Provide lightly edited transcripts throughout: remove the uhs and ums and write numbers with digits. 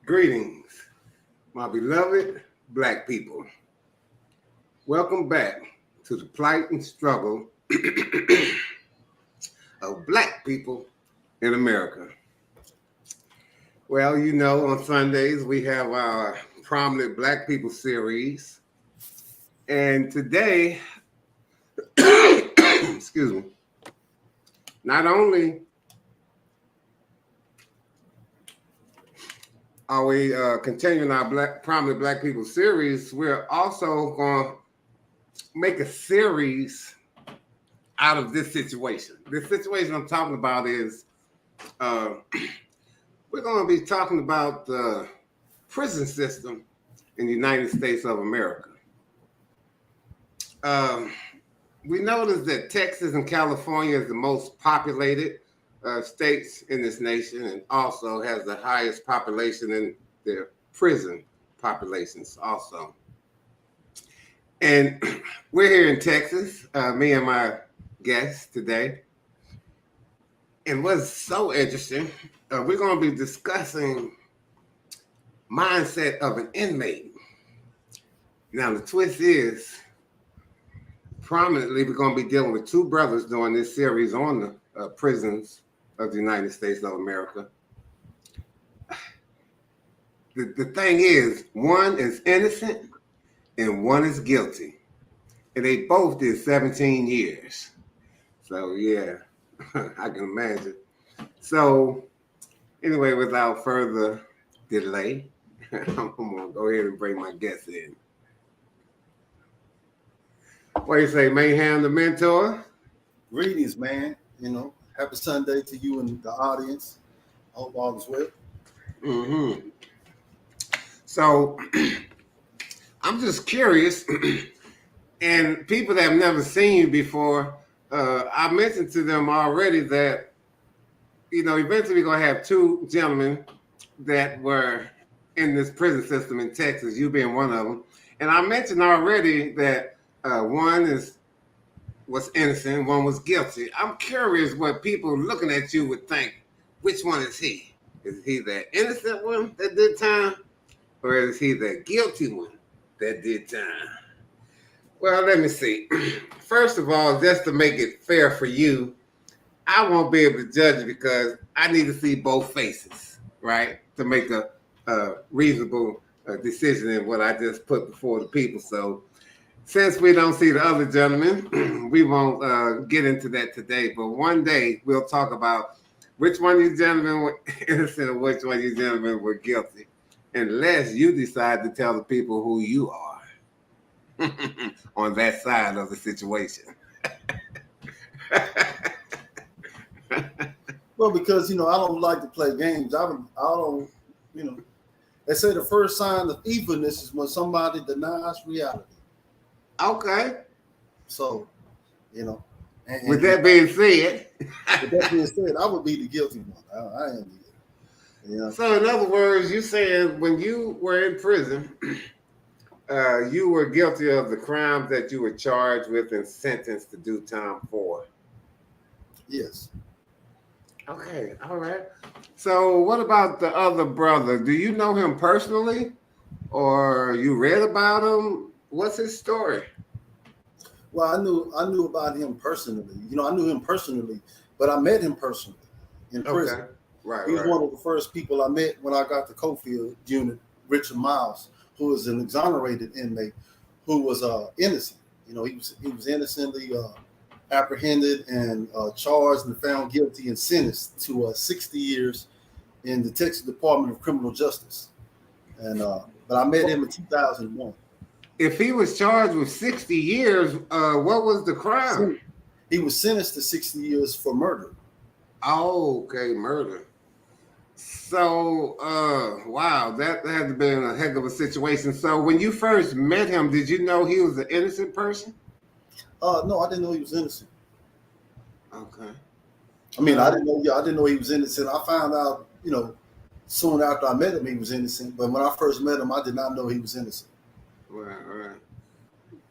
Greetings, my beloved Black people. Welcome back to the plight and struggle of Black people in America. Well, you know, on Sundays we have our Prominent Black People series. And today, excuse me, not only are we continuing our Prominent Black People series, we're also going to make a series out of this situation. This situation I'm talking about is we're going to be talking about the prison system in the United States of America. We noticed that Texas and California is the most populated states in this nation, and also has the highest population in their prison populations also. And we're here in Texas, me and my guest today. And what's so interesting, we're going to be discussing mindset of an inmate. Now, the twist is, prominently, we're going to be dealing with two brothers during this series on the prisons of the United States of America. The thing is, one is innocent and one is guilty. And they both did 17 years. So, yeah, I can imagine. So, anyway, without further delay, I'm going to go ahead and bring my guest in. What do you say, Mayhem the mentor? Greetings, man. Happy Sunday to you and the audience. I hope all is well. Mm-hmm. So, I'm just curious, and people that have never seen you before, I mentioned to them already that, eventually we're going to have two gentlemen that were in this prison system in Texas, you being one of them. And I mentioned already that one was innocent, one was guilty. I'm curious what people looking at you would think. Which one is he? Is he the innocent one that did time? Or is he the guilty one that did time? Well, let me see. First of all, just to make it fair for you, I won't be able to judge because I need to see both faces, right? To make a reasonable decision in what I just put before the people. So since we don't see the other gentlemen, we won't get into that today. But one day we'll talk about which one of you gentlemen were innocent and which one of you gentlemen were guilty. Unless you decide to tell the people who you are on that side of the situation. Well, because, I don't like to play games. I don't, they say the first sign of evilness is when somebody denies reality. Okay. So, with that being said, I would be the guilty one. I am the So in other words, you saying when you were in prison, you were guilty of the crimes that you were charged with and sentenced to do time for. Yes. Okay, all right. So what about the other brother? Do you know him personally, or you read about him? What's his story? Well, I knew about him personally. I knew him personally, but I met him personally in prison. Okay. Right. He was one of the first people I met when I got to Cofield unit, Richard Miles, who was an exonerated inmate who was innocent. He was innocently apprehended and charged and found guilty and sentenced to 60 years in the Texas Department of Criminal Justice. And but I met him in 2001. If he was charged with 60 years, what was the crime? He was sentenced to 60 years for murder. Oh, okay, murder. So, wow, that had to have been a heck of a situation. So when you first met him, did you know he was an innocent person? No, I didn't know he was innocent. Okay. I mean, I didn't know he was innocent. I found out, soon after I met him, he was innocent. But when I first met him, I did not know he was innocent. Right.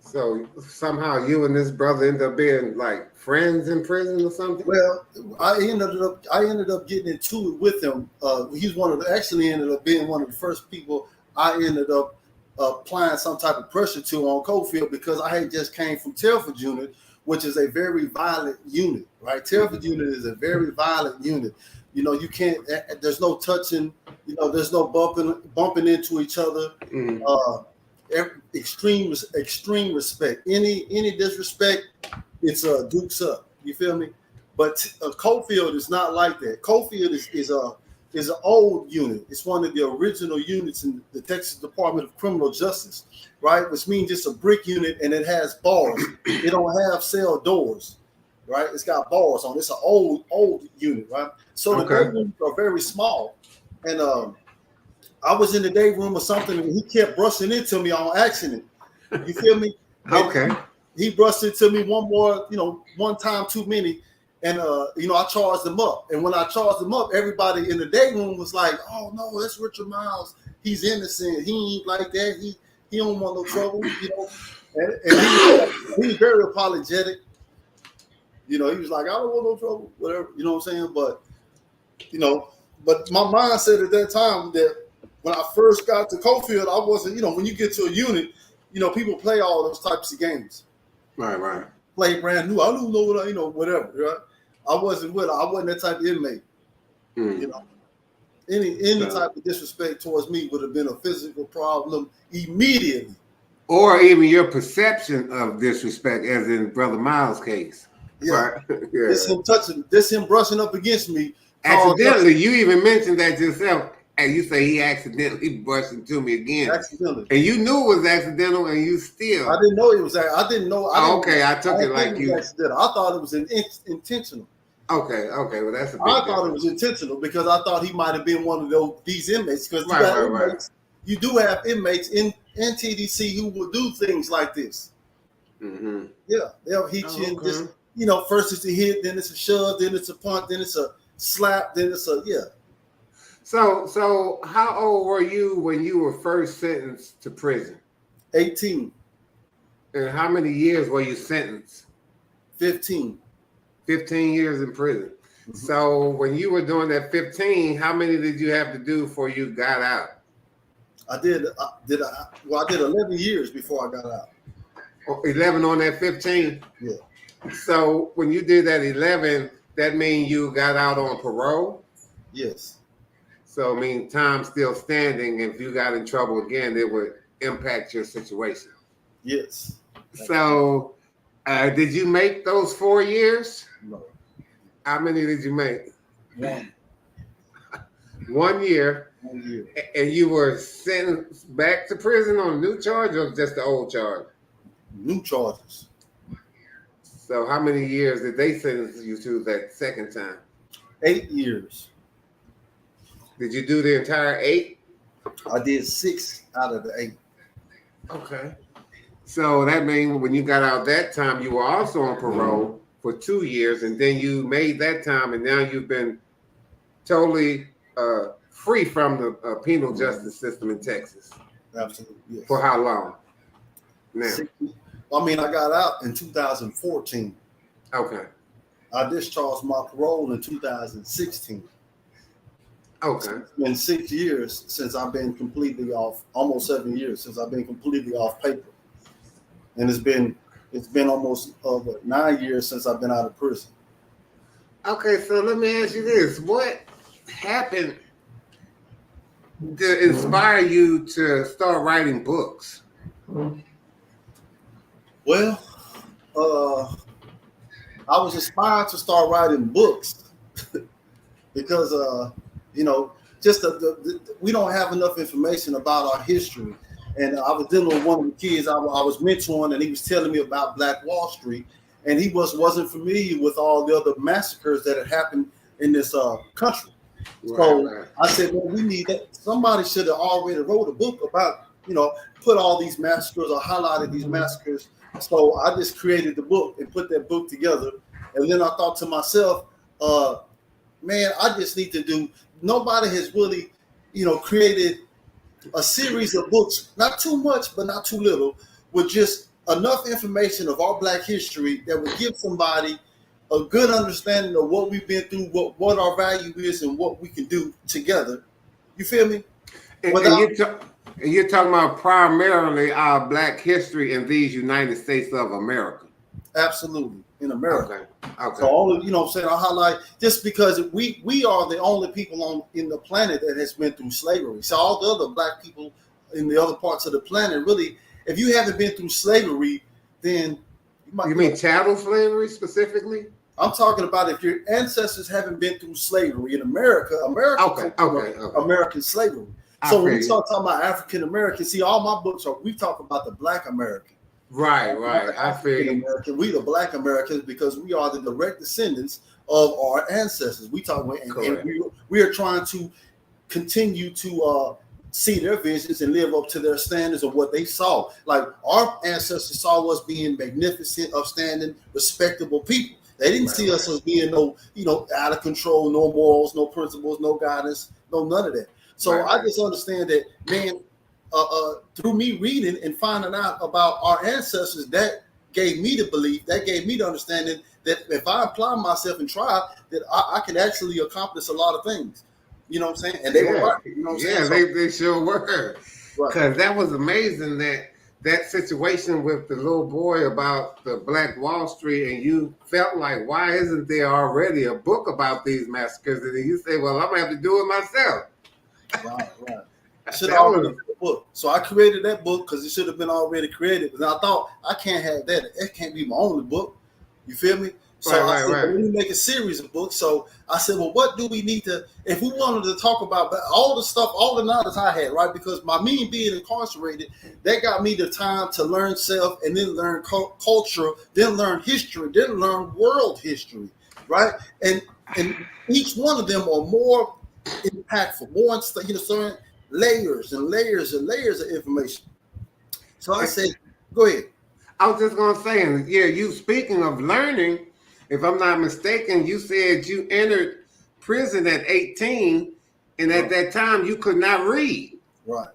So somehow you and this brother end up being like friends in prison or something? Well, I ended up getting into it with him. He's actually ended up being one of the first people I ended up applying some type of pressure to on Cofield, because I had just came from Telford unit, which is a very violent unit, right? Telford unit is a very violent unit. You know, you can't. There's no touching. You know, there's no bumping into each other. Mm. Extreme respect. Any disrespect, it's dukes up. You feel me? But Cofield is not like that. Cofield is an old unit. It's one of the original units in the Texas Department of Criminal Justice, right? Which means it's a brick unit and it has bars. It don't have cell doors, right? It's got bars on it. It's an old unit, right? So the day rooms are very small. And I was in the day room or something, and he kept brushing into me on accident. You feel me? Okay. He brushed into me one time too many. And I charged him up. And when I charged him up, everybody in the day room was like, "Oh no, that's Richard Miles. He's innocent. He ain't like that. He don't want no trouble." You know. And he was very apologetic. You know, he was like, "I don't want no trouble, whatever." You know what I'm saying? But but my mindset at that time that when I first got to Cofield, I wasn't. When you get to a unit, people play all those types of games. Right. Play brand new. I don't know what whatever. Right? I wasn't that type of inmate. Mm. Any type of disrespect towards me would have been a physical problem immediately. Or even your perception of disrespect, as in Brother Miles' case. Yeah. Right? Yeah. This him brushing up against me. Accidentally, you even mentioned that yourself, and you say he accidentally brushed into me again. Accidentally. And you knew it was accidental, and you still. I didn't know it was that. I didn't know. I took it like you. Accidental. I thought it was intentional. Okay. Well, that's a big I thought it was intentional because I thought he might have been one of these inmates. Because you do have inmates in TDC who will do things like this. Mm-hmm. Yeah, they'll hit you and just first it's a hit, then it's a shove, then it's a punt, then it's a slap, then it's a So how old were you when you were first sentenced to prison? 18. And how many years were you sentenced? 15. 15 years in prison. Mm-hmm. So when you were doing that 15, how many did you have to do before you got out? I did 11 years before I got out. 11 on that 15? Yeah. So when you did that 11, that means you got out on parole? Yes. So I mean, time still standing. If you got in trouble again, it would impact your situation. Yes. So did you make those 4 years? No. How many did you make? 1. 1 year. 1 year. And you were sentenced back to prison on a new charge or just the old charge? New charges. So how many years did they sentence you to that second time? 8 years. Did you do the entire 8? I did 6 out of the 8. Okay. So that means when you got out that time, you were also on parole for 2 years, and then you made that time, and now you've been totally free from the penal justice system in Texas. Absolutely. Yes. For how long? Now. I got out in 2014. Okay. I discharged my parole in 2016. Okay. It's been 6 years since I've been completely off, almost 7 years since I've been completely off paper. And it's been almost 9 years since I've been out of prison. Okay, so let me ask you this. What happened to inspire you to start writing books? Well, I was inspired to start writing books because, we don't have enough information about our history. And I was dealing with one of the kids I was mentoring, and he was telling me about Black Wall Street, and he wasn't familiar with all the other massacres that had happened in this country. So I said, well, we need that. Somebody should have already wrote a book about, put all these massacres or highlighted these massacres. So I just created the book and put that book together. And then I thought to myself, man, I just need to do, nobody has really, created a series of books, not too much, but not too little, with just enough information of our Black history that would give somebody a good understanding of what we've been through, what our value is, and what we can do together. You feel me? And you're talking about primarily our Black history in these United States of America. Absolutely, in America. Okay. So all of, you know what I'm saying, I highlight just because we are the only people in the planet that has been through slavery. So all the other Black people in the other parts of the planet, really, if you haven't been through slavery, then you mean chattel slavery specifically? I'm talking about if your ancestors haven't been through slavery in America, American slavery. So when we start talking about African American, see, all my books we talk about the Black American. Right. I feel American. We the Black Americans because we are the direct descendants of our ancestors. We talk and we are trying to continue to see their visions and live up to their standards of what they saw. Like our ancestors saw us being magnificent, upstanding, respectable people. They didn't see us as being out of control, no morals, no principles, no guidance, no none of that. So I just understand that, man, through me reading and finding out about our ancestors, that gave me the belief, that gave me the understanding that if I apply myself and try, that I can actually accomplish a lot of things. You know what I'm saying? And they were right. You know what I'm saying? They sure were. Because that was amazing that situation with the little boy about the Black Wall Street, and you felt like, why isn't there already a book about these massacres? And then you say, well, I'm going to have to do it myself. Right. I should have already written the book. So I created that book because it should have been already created. Because I thought, I can't have that. It can't be my only book. You feel me? So I said, well, let me make a series of books. So I said, well, what do we need to, if we wanted to talk about all the stuff, all the knowledge I had, right? Because me being incarcerated, that got me the time to learn self and then learn culture, then learn history, then learn world history, right? And each one of them are more impactful, more, certain layers and layers and layers of information. So I said, go ahead. I was just going to say, you speaking of learning, if I'm not mistaken, you said you entered prison at 18, and at that time you could not read. Right.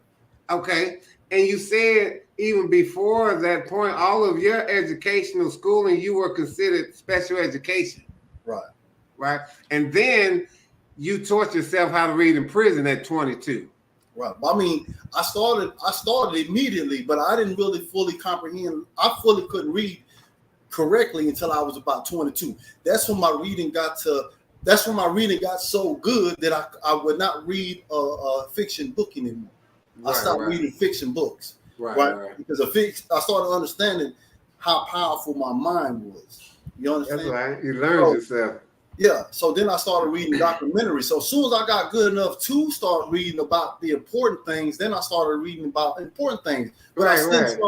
Okay. And you said even before that point, all of your educational schooling, you were considered special education. Right. And then you taught yourself how to read in prison at 22. Right. I mean, I started immediately, but I didn't really fully comprehend. I fully couldn't read correctly until I was about 22. That's when my reading got so good that I would not read a fiction book anymore. I stopped reading fiction books. Right. Because I started understanding how powerful my mind was. You understand? That's right. You learned yourself. Yeah. So then I started reading documentaries. So as soon as I got good enough to start reading about the important things, then I started reading about important things. But I read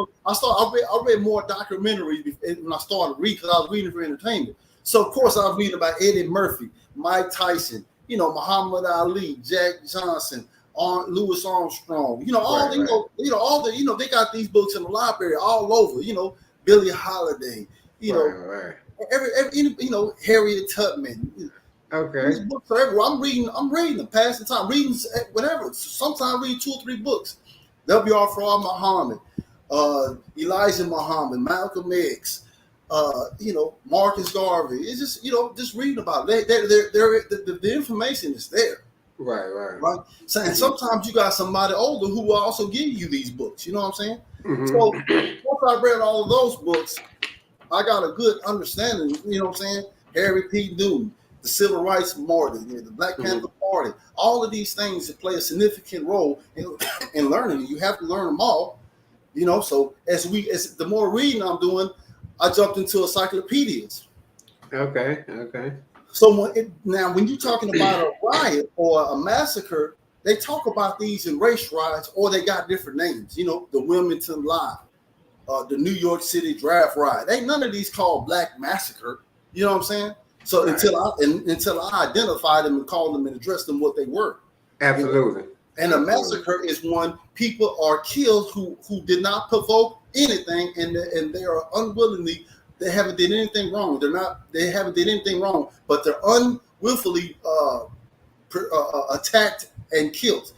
more documentaries when I started reading because I was reading for entertainment. So of course I was reading about Eddie Murphy, Mike Tyson, Muhammad Ali, Jack Johnson, Louis Armstrong. They got these books in the library all over. Billie Holiday. Harriet Tubman. Okay. These books are everywhere. I'm reading them, passing time, reading whatever. Sometimes I read 2 or 3 books. W.R. Farrar Muhammad, Elijah Muhammad, Malcolm X, Marcus Garvey. It's just reading about it. The information is there. Right. So, and sometimes you got somebody older who will also give you these books. You know what I'm saying? Mm-hmm. So once I read all of those books, I got a good understanding, you know what I'm saying? Harry P. Newman, the Civil Rights Movement, the Black Panther Party, all of these things that play a significant role in learning. You have to learn them all, So as the more reading I'm doing, I jumped into encyclopedias. Okay. So when you're talking about a riot or a massacre, they talk about these in race riots, or they got different names. The Wilmington Live. The New York City draft riot. Ain't none of these called Black Massacre. You know what I'm saying? So until I identified them and called them and addressed them what they were. Absolutely. And a massacre is when people are killed who did not provoke anything and they are unwillingly, they haven't did anything wrong. They haven't did anything wrong, but they're unwillfully attacked and killed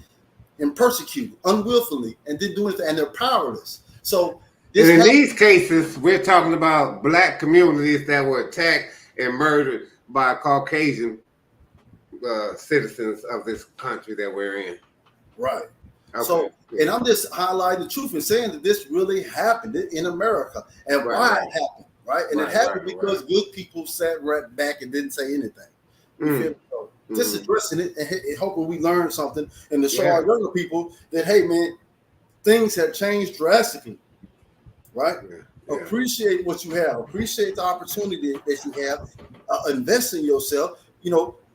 and persecuted unwillfully and didn't do anything, and they're powerless. So And This in happened. these cases, we're talking about black communities that were attacked and murdered by Caucasian citizens of this country that we're in. Right. Okay. So, and I'm just highlighting the truth and saying that this really happened in America and Right, why right, it happened, right? And it right, happened right, because right. good people sat right back and didn't say anything. You feel Mm, me? So just mm, addressing it and hoping we learn something and to show yeah, our younger people that, hey, man, things have changed drastically, right? yeah, yeah. Appreciate what you have. Appreciate the opportunity that you have. Invest in yourself.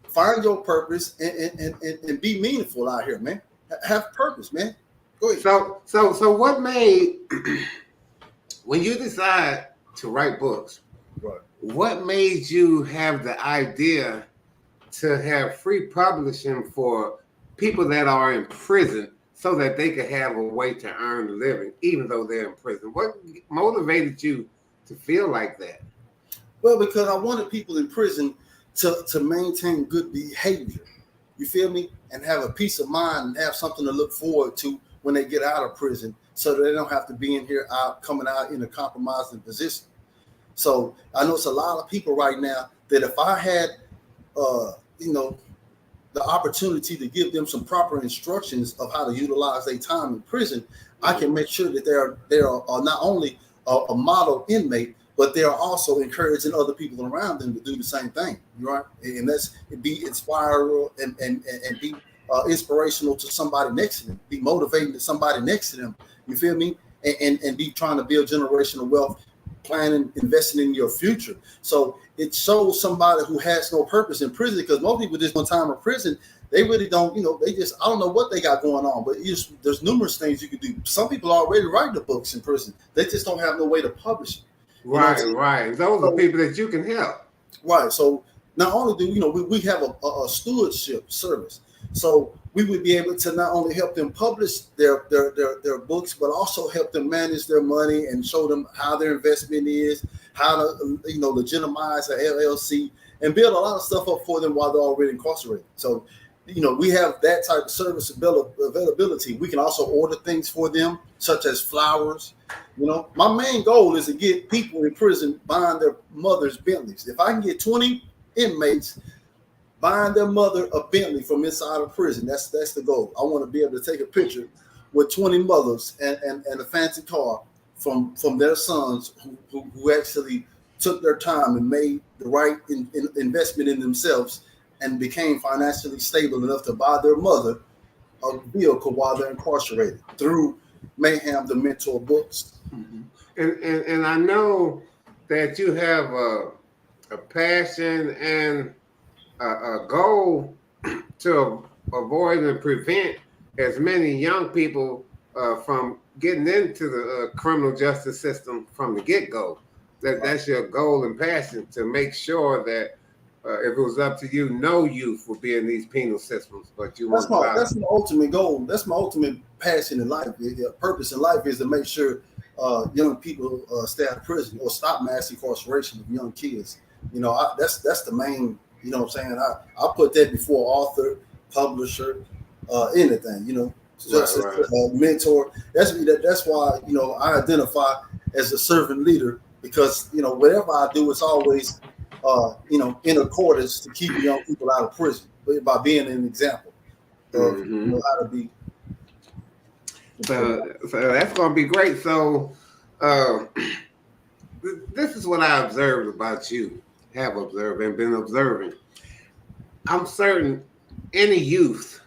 Find your purpose and be meaningful out here, man. Have purpose, man. Go ahead. So what made when you decide to write books? Right. What made you have the idea to have free publishing for people that are in prison so that they could have a way to earn a living, even though they're in prison? What motivated you to feel like that? Well, because I wanted people in prison to maintain good behavior. You feel me? And have a peace of mind and have something to look forward to when they get out of prison so that they don't have to be in here coming out in a compromising position. So I know it's a lot of people right now that if I had, uh, you know, the opportunity to give them some proper instructions of how to utilize their time in prison, I can make sure that they are not only a model inmate, but they are also encouraging other people around them to do the same thing. Right, and that's be inspiring and be inspirational to somebody next to them, be motivating to somebody next to them. You feel me? And be trying to build generational wealth, planning, investing in your future. So it shows somebody who has no purpose in prison, because most people just one time in prison, they really don't, they just, I don't know what they got going on, but there's numerous things you can do. Some people already write the books in prison. They just don't have no way to publish it. You know what I'm Right, saying? right. Those are So, people that you can help. right. So not only do we have a stewardship service, so we would be able to not only help them publish their books, but also help them manage their money and show them how their investment is, how to legitimize an LLC, and build a lot of stuff up for them while they're already incarcerated. So we have that type of service availability. We can also order things for them, such as flowers. My main goal is to get people in prison buying their mother's Bentleys. If I can get 20 inmates buying their mother a Bentley from inside of prison, that's the goal. I want to be able to take a picture with 20 mothers and a fancy car from their sons who actually took their time and made the right investment in themselves and became financially stable enough to buy their mother a vehicle while they're incarcerated through Mayhem the Mentor books. Mm-hmm. And I know that you have a passion and a goal to avoid and prevent as many young people from getting into the criminal justice system from the get-go. That's your goal and passion, to make sure that if it was up to you, no youth will be in these penal systems, but you want to That's my ultimate goal. That's my ultimate passion in life. Purpose in life is to make sure young people stay out of prison or stop mass incarceration of young kids. That's the main. You know what I'm saying? I put that before author, publisher, anything. Just right. a mentor. That's why I identify as a servant leader, because whatever I do, it's always in accordance to keep young people out of prison by being an example of how to be. So that's going to be great. So this is what I observed about you, have observed and been observing. I'm certain any youth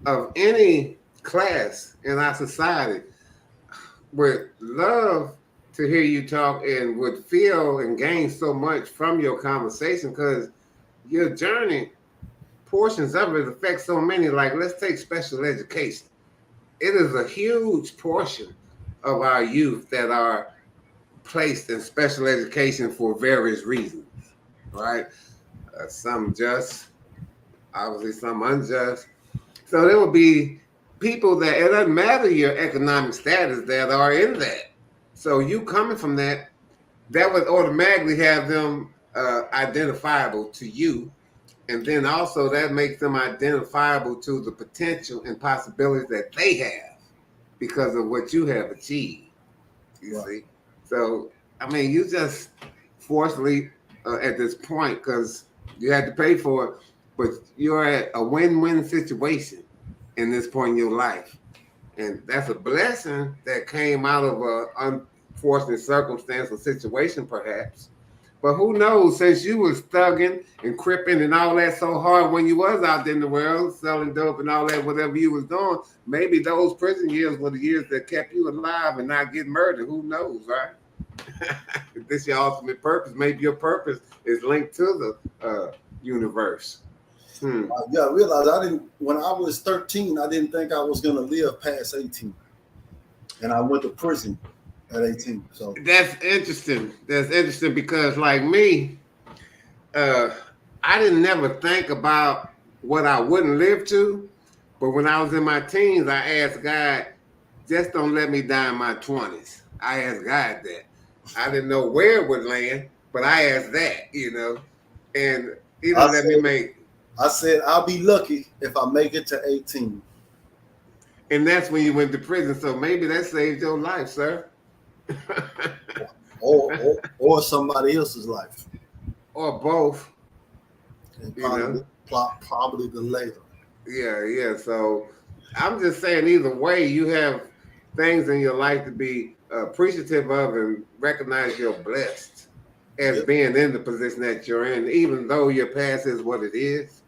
of any class in our society would love to hear you talk and would feel and gain so much from your conversation, because your journey, portions of it affect so many. Like, let's take special education. It is a huge portion of our youth that are placed in special education for various reasons, right? Some just, obviously some unjust. So there will be people that it doesn't matter your economic status that are in that. So you coming from that would automatically have them identifiable to you. And then also that makes them identifiable to the potential and possibilities that they have because of what you have achieved. You Right. see, so I mean, you just fortunately at this point because you had to pay for it, but you're at a win-win situation in this point in your life, and that's a blessing that came out of a unfortunate circumstance or situation, perhaps. But who knows? Since you was thugging and cripping and all that so hard when you was out there in the world selling dope and all that, whatever you was doing, maybe those prison years were the years that kept you alive and not getting murdered. Who knows, right? If this your ultimate purpose, maybe your purpose is linked to the universe. Yeah, I realized I didn't. When I was 13, I didn't think I was gonna live past 18, and I went to prison at 18. So That's interesting. That's interesting because, like me, I didn't never think about what I wouldn't live to. But when I was in my teens, I asked God, just don't let me die in my 20s. I asked God that. I didn't know where it would land, but I asked that. And he I didn't let said, me make. I said I'll be lucky if I make it to 18. And that's when you went to prison. So maybe that saved your life, sir. or somebody else's life. Or both. And You know? probably the later. Yeah. So I'm just saying, either way, you have things in your life to be appreciative of and recognize you're blessed as being in the position that you're in, even though your past is what it is.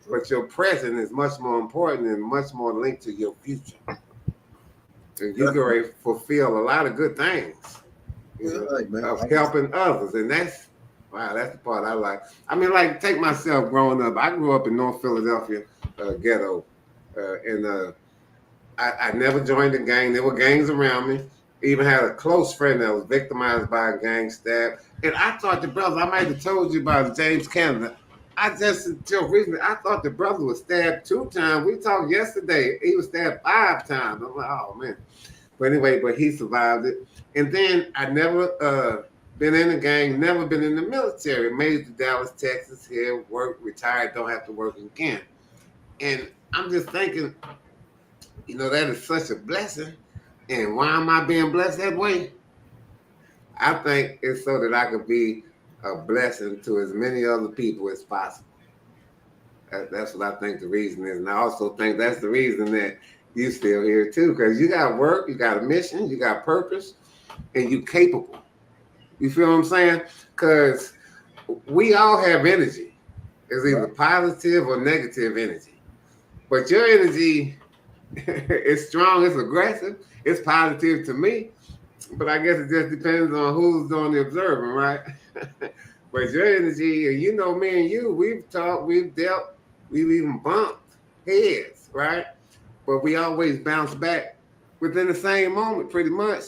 But your present is much more important and much more linked to your future. And you can fulfill a lot of good things of helping others. And that's the part I like. I mean, like, take myself growing up. I grew up in North Philadelphia ghetto. And I never joined a gang. There were gangs around me. Even had a close friend that was victimized by a gang stab. And I thought the brother, I might have told you about James Canada. I just, until recently, I thought the brother was stabbed 2 times. We talked yesterday. He was stabbed 5 times. I'm like, oh, man. But anyway, he survived it. And then I never been in a gang, never been in the military. Made it to Dallas, Texas, here, worked, retired, don't have to work again. And I'm just thinking, that is such a blessing. And why am I being blessed that way? I think it's so that I could be a blessing to as many other people as possible. That's what I think the reason is. And I also think that's the reason that you still here too, because you got work, you got a mission, you got purpose, and you capable. You feel what I'm saying? Because we all have energy. It's either positive or negative energy. But your energy is strong, it's aggressive, it's positive to me. But I guess it just depends on who's doing the observing, right? But your energy, me and you, we've talked, we've dealt, we've even bumped heads, right? But we always bounce back within the same moment, pretty much,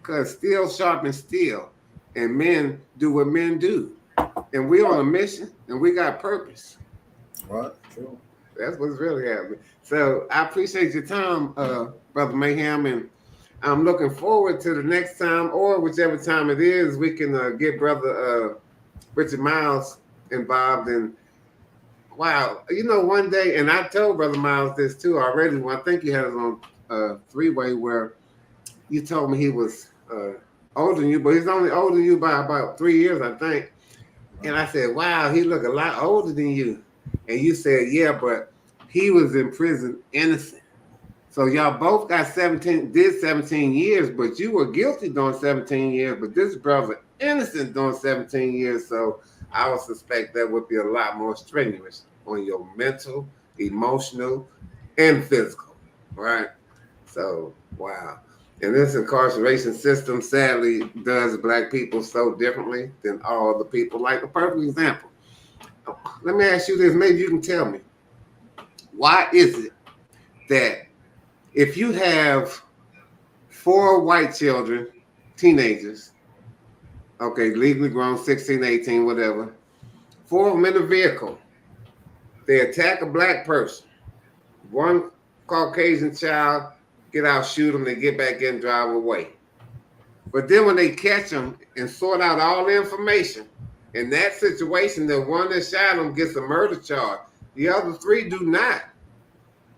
because steel sharpens steel, and men do what men do. And we're on a mission, and we got purpose. Right, true. That's what's really happening. So I appreciate your time, Brother Mayhem, and I'm looking forward to the next time, or whichever time it is, we can get Brother Richard Miles involved in. Wow, one day, and I told Brother Miles this too already. Well, I think you had it on three-way where you told me he was older than you, but he's only older than you by about 3 years, I think. And I said, wow, he looked a lot older than you. And you said, yeah, but he was in prison innocent. So y'all both got 17 years, but you were guilty doing 17 years, but this brother innocent doing 17 years. So I would suspect that would be a lot more strenuous on your mental, emotional, and physical, right? So, wow. And this incarceration system sadly does Black people so differently than all other people. Like a perfect example. Let me ask you this, maybe you can tell me. Why is it that if you have 4 white children, teenagers, okay, legally grown, 16, 18, whatever, 4 of them in a vehicle, they attack a Black person, 1 Caucasian child, get out, shoot them, they get back in, drive away. But then when they catch them and sort out all the information, in that situation, the one that shot them gets a murder charge. The other 3 do not.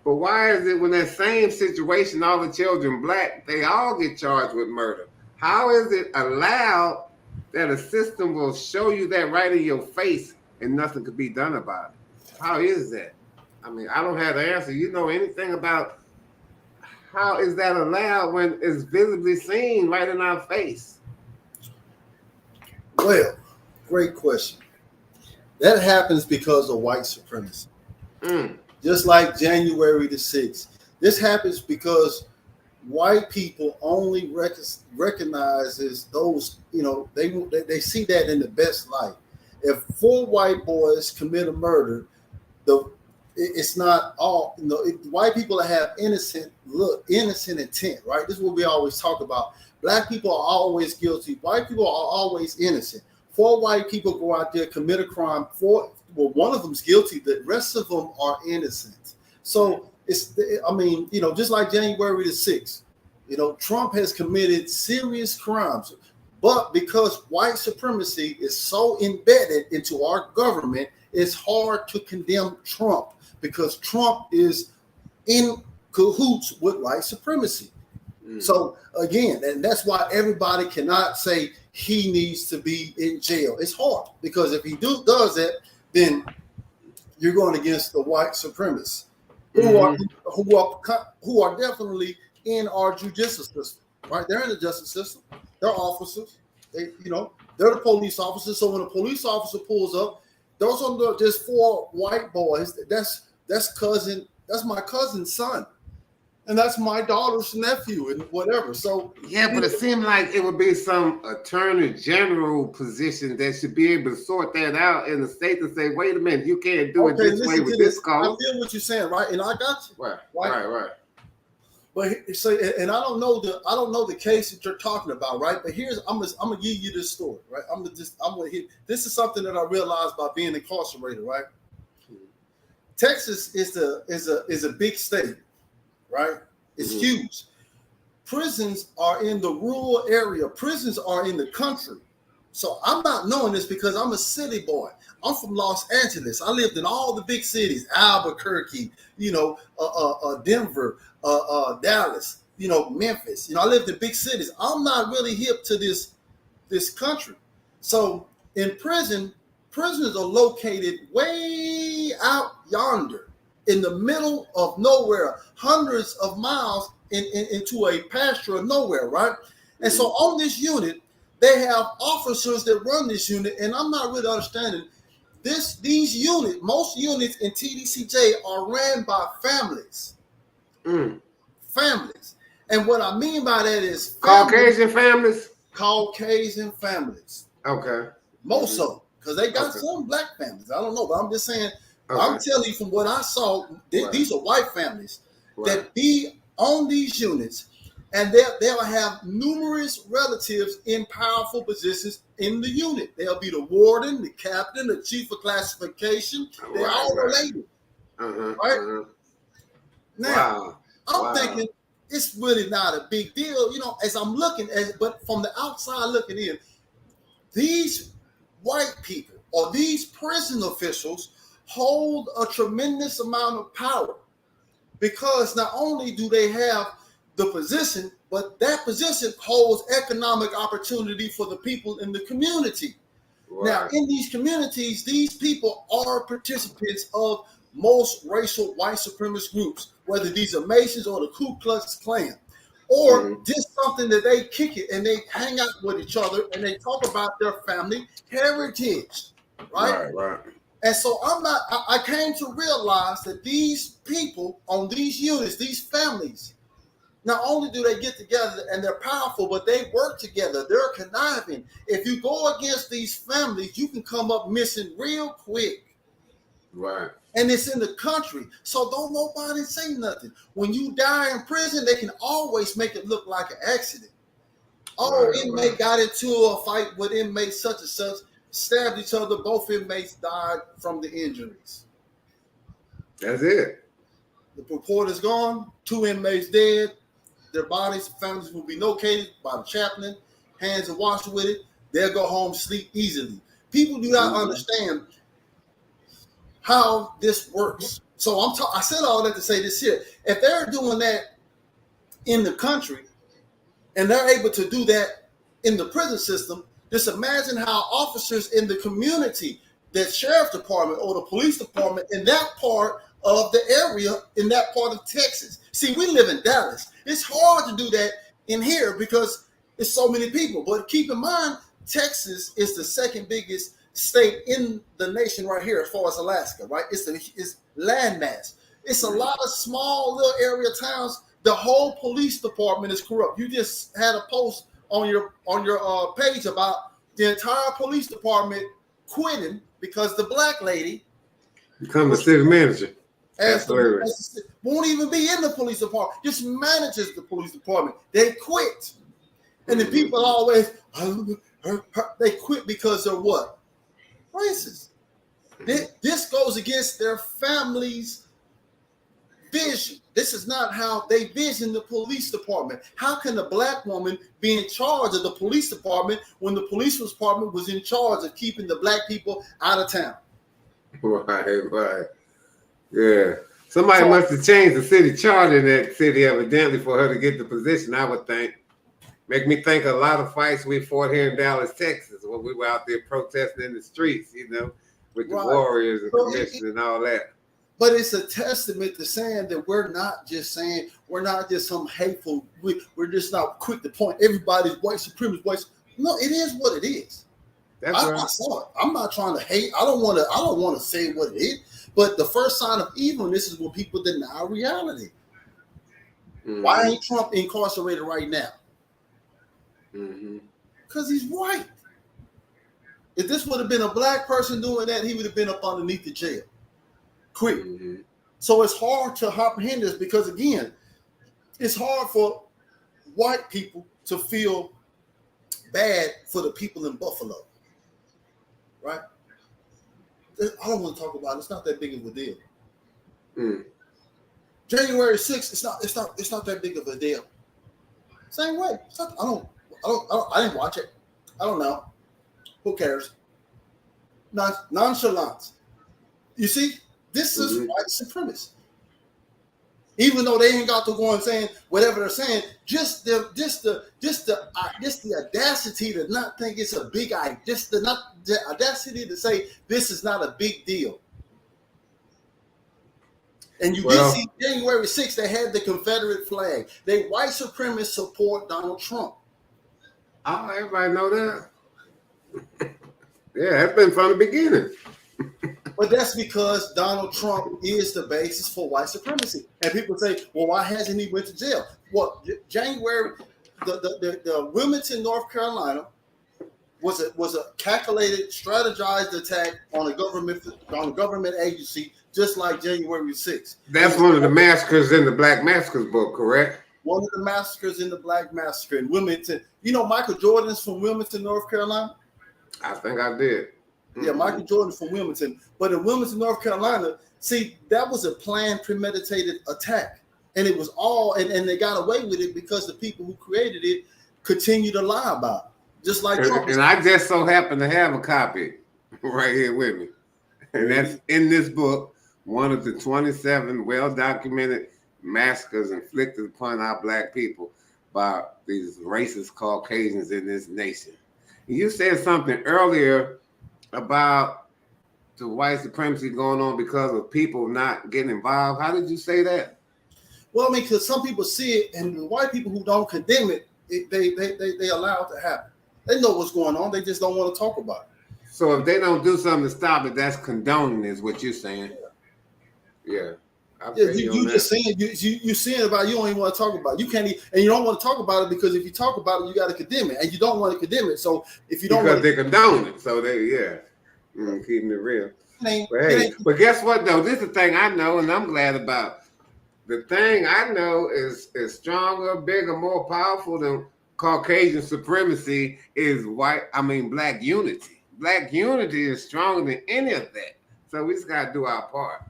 But why is it when that same situation, all the children Black, they all get charged with murder? How is it allowed that a system will show you that right in your face and nothing could be done about it? How is that? I mean, I don't have the answer. You know anything about how is that allowed when it's visibly seen right in our face? Well, great question. That happens because of white supremacy. Mm. Just like January the 6th. This happens because white people only recognizes those, they see that in the best light. If 4 white boys commit a murder, it's not all, white people have innocent intent, right? This is what we always talk about. Black people are always guilty. White people are always innocent. 4 white people go out there, commit a crime. One of them's guilty. The rest of them are innocent. So just like January the 6th, Trump has committed serious crimes. But because white supremacy is so embedded into our government, it's hard to condemn Trump because Trump is in cahoots with white supremacy. So again, and that's why everybody cannot say he needs to be in jail. It's hard because if he does that, then you're going against the white supremacists who are definitely in our judicial system. Right? They're in the justice system. They're officers. They're the police officers. So when a police officer pulls up, those are just 4 white boys. That's my cousin's son. And that's my daughter's nephew and whatever. So yeah, but it seemed like it would be some attorney general position that should be able to sort that out in the state to say, wait a minute, you can't do it this way with this cause. I feel what you're saying, right? And I got you. Right. But so, and I don't know the case that you're talking about, right? But I'm gonna give you this story, right? This is something that I realized by being incarcerated, right? Texas is a big state. Right? It's huge. Prisons are in the rural area. Prisons are in the country. So I'm not knowing this because I'm a city boy. I'm from Los Angeles. I lived in all the big cities, Albuquerque, Denver, Dallas, Memphis. I lived in big cities. I'm not really hip to this country. So in prisons are located way out yonder, in the middle of nowhere, hundreds of miles into a pasture of nowhere, right? And so on this unit, they have officers that run this unit, and I'm not really understanding these units. Most units in TDCJ are ran by families. Families. And what I mean by that is Caucasian families? Caucasian families. Okay. Most of them, because they got some black families. I don't know, but I'm just saying. Okay. I'm telling you from what I saw, these are white families that be on these units, and they'll have numerous relatives in powerful positions in the unit. They'll be the warden, the captain, the chief of classification. They're all related. Right? Now, I'm thinking it's really not a big deal, as I'm looking at it, but from the outside looking in, these white people or these prison officials hold a tremendous amount of power because not only do they have the position, but that position holds economic opportunity for the people in the community. Right. Now, in these communities, these people are participants of most racial white supremacist groups, whether these are Masons or the Ku Klux Klan, or just something that they kick it and they hang out with each other and they talk about their family heritage, right? Right. And so I came to realize that these people on these units, these families, not only do they get together and they're powerful, but they work together. They're conniving. If you go against these families, you can come up missing real quick. Right. And it's in the country. So don't nobody say nothing. When you die in prison, they can always make it look like an accident. Inmate got into a fight with inmate such and such. Stabbed each other. Both inmates died from the injuries. That's it. The report is gone. 2 inmates dead. Their bodies, families will be located by the chaplain. Hands are washed with it. They'll go home, sleep easily. People do not understand how this works. So I said all that to say this here. If they're doing that in the country, and they're able to do that in the prison system, just imagine how officers in the community, the sheriff department or the police department in that part of the area, in that part of Texas. See, we live in Dallas. It's hard to do that in here because it's so many people. But keep in mind, Texas is the second biggest state in the nation right here as far as Alaska, right? It's landmass. It's a lot of small little area towns. The whole police department is corrupt. You just had a post on your page about the entire police department quitting because the black lady become the city manager. Won't even be in the police department, just manages the police department. They quit. And the people always, they quit because they're what? Racist. This goes against their family's vision. This is not how they vision the police department. How can a black woman be in charge of the police department when the police department was in charge of keeping the black people out of town? Right. Yeah. Somebody must have changed the city charter in that city evidently for her to get the position, I would think. Make me think of a lot of fights we fought here in Dallas, Texas, when we were out there protesting in the streets, with the warriors and commission and all that. But it's a testament to saying that we're not just some hateful, we're just not quick to point everybody's white supremacist. No, it is what it is. I saw it. I'm not trying to hate. I don't want to say what it is. But the first sign of evilness is when people deny reality. Mm-hmm. Why ain't Trump incarcerated right now? Because he's white. If this would have been a black person doing that, he would have been up underneath the jail. Quick. Mm-hmm. So it's hard to comprehend this because, again, it's hard for white people to feel bad for the people in Buffalo. Right? I don't want to talk about it. It's not that big of a deal. January 6th, it's not that big of a deal. Same way. I didn't watch it. I don't know. Who cares? Nonchalance. You see, this is white supremacy. Even though they ain't got to go and saying whatever they're saying, just the audacity to not think it's a big idea, the audacity to say this is not a big deal. And you did see January 6th, they had the Confederate flag. They white supremacists support Donald Trump. Oh, everybody know that. Yeah, that's been from the beginning. But that's because Donald Trump is the basis for white supremacy. And people say, well, why hasn't he went to jail? Well, January, the Wilmington, North Carolina was a calculated, strategized attack on a government agency, just like January 6th. That's one of the massacres in the Black Massacres book, correct? One of the massacres in the Black Massacre in Wilmington. You know Michael Jordan's from Wilmington, North Carolina? I think I did. Yeah, Michael Jordan from Wilmington. But in Wilmington, North Carolina, see, that was a planned, premeditated attack. And it was all, and they got away with it because the people who created it continue to lie about it. Just like Trump. And I just so happen to have a copy right here with me. And that's in this book, one of the 27 well-documented massacres inflicted upon our black people by these racist Caucasians in this nation. You said something earlier about the white supremacy going on because of people not getting involved. How did you say that? Well, I mean, because some people see it, and the white people who don't condemn it, they allow it to happen. They know what's going on. They just don't want to talk about it. So if they don't do something to stop it, that's condoning, is what you're saying. Yeah. You just saying you saying about it, you don't even want to talk about it. You can't, and you don't want to talk about it because if you talk about it, you got to condemn it, and you don't want to condemn it. So if you don't, because they condone it, so they keeping it real. But guess what though? This is the thing I know, and I'm glad about. The thing I know is stronger, bigger, more powerful than Caucasian supremacy is black unity. Black unity is stronger than any of that. So we just got to do our part.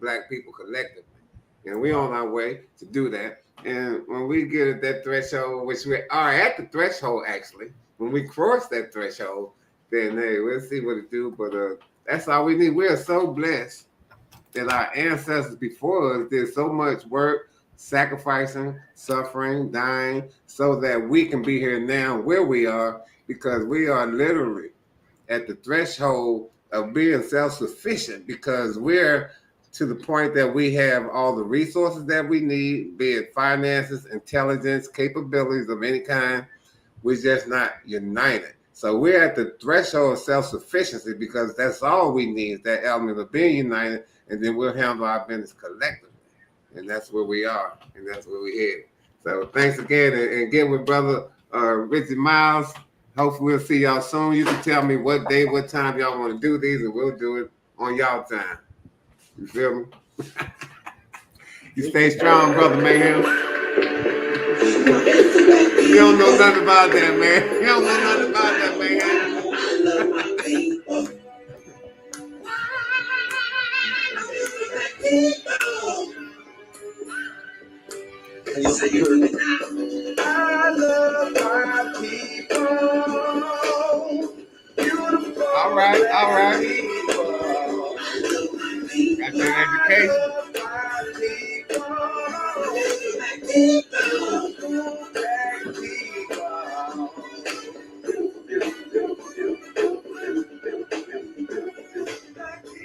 Black people collectively. And we're on our way to do that. And when we get at that threshold, which we are at the threshold, actually, when we cross that threshold, then we'll see what it do. But that's all we need. We are so blessed that our ancestors before us did so much work, sacrificing, suffering, dying, so that we can be here now where we are, because we are literally at the threshold of being self-sufficient, because we're to the point that we have all the resources that we need, be it finances, intelligence, capabilities of any kind. We're just not united. So we're at the threshold of self-sufficiency, because that's all we need, is that element of being united, and then we'll handle our business collectively. And that's where we are, and that's where we head. So thanks again, and get with brother Richard Miles. Hopefully we'll see y'all soon. You can tell me what day, what time y'all want to do these, and we'll do it on y'all time. You feel me? You stay strong, brother Mayhem. You don't know nothing about that, man. You don't know nothing about that, Mayhem. I love my people. Beautiful. All right. Got that education.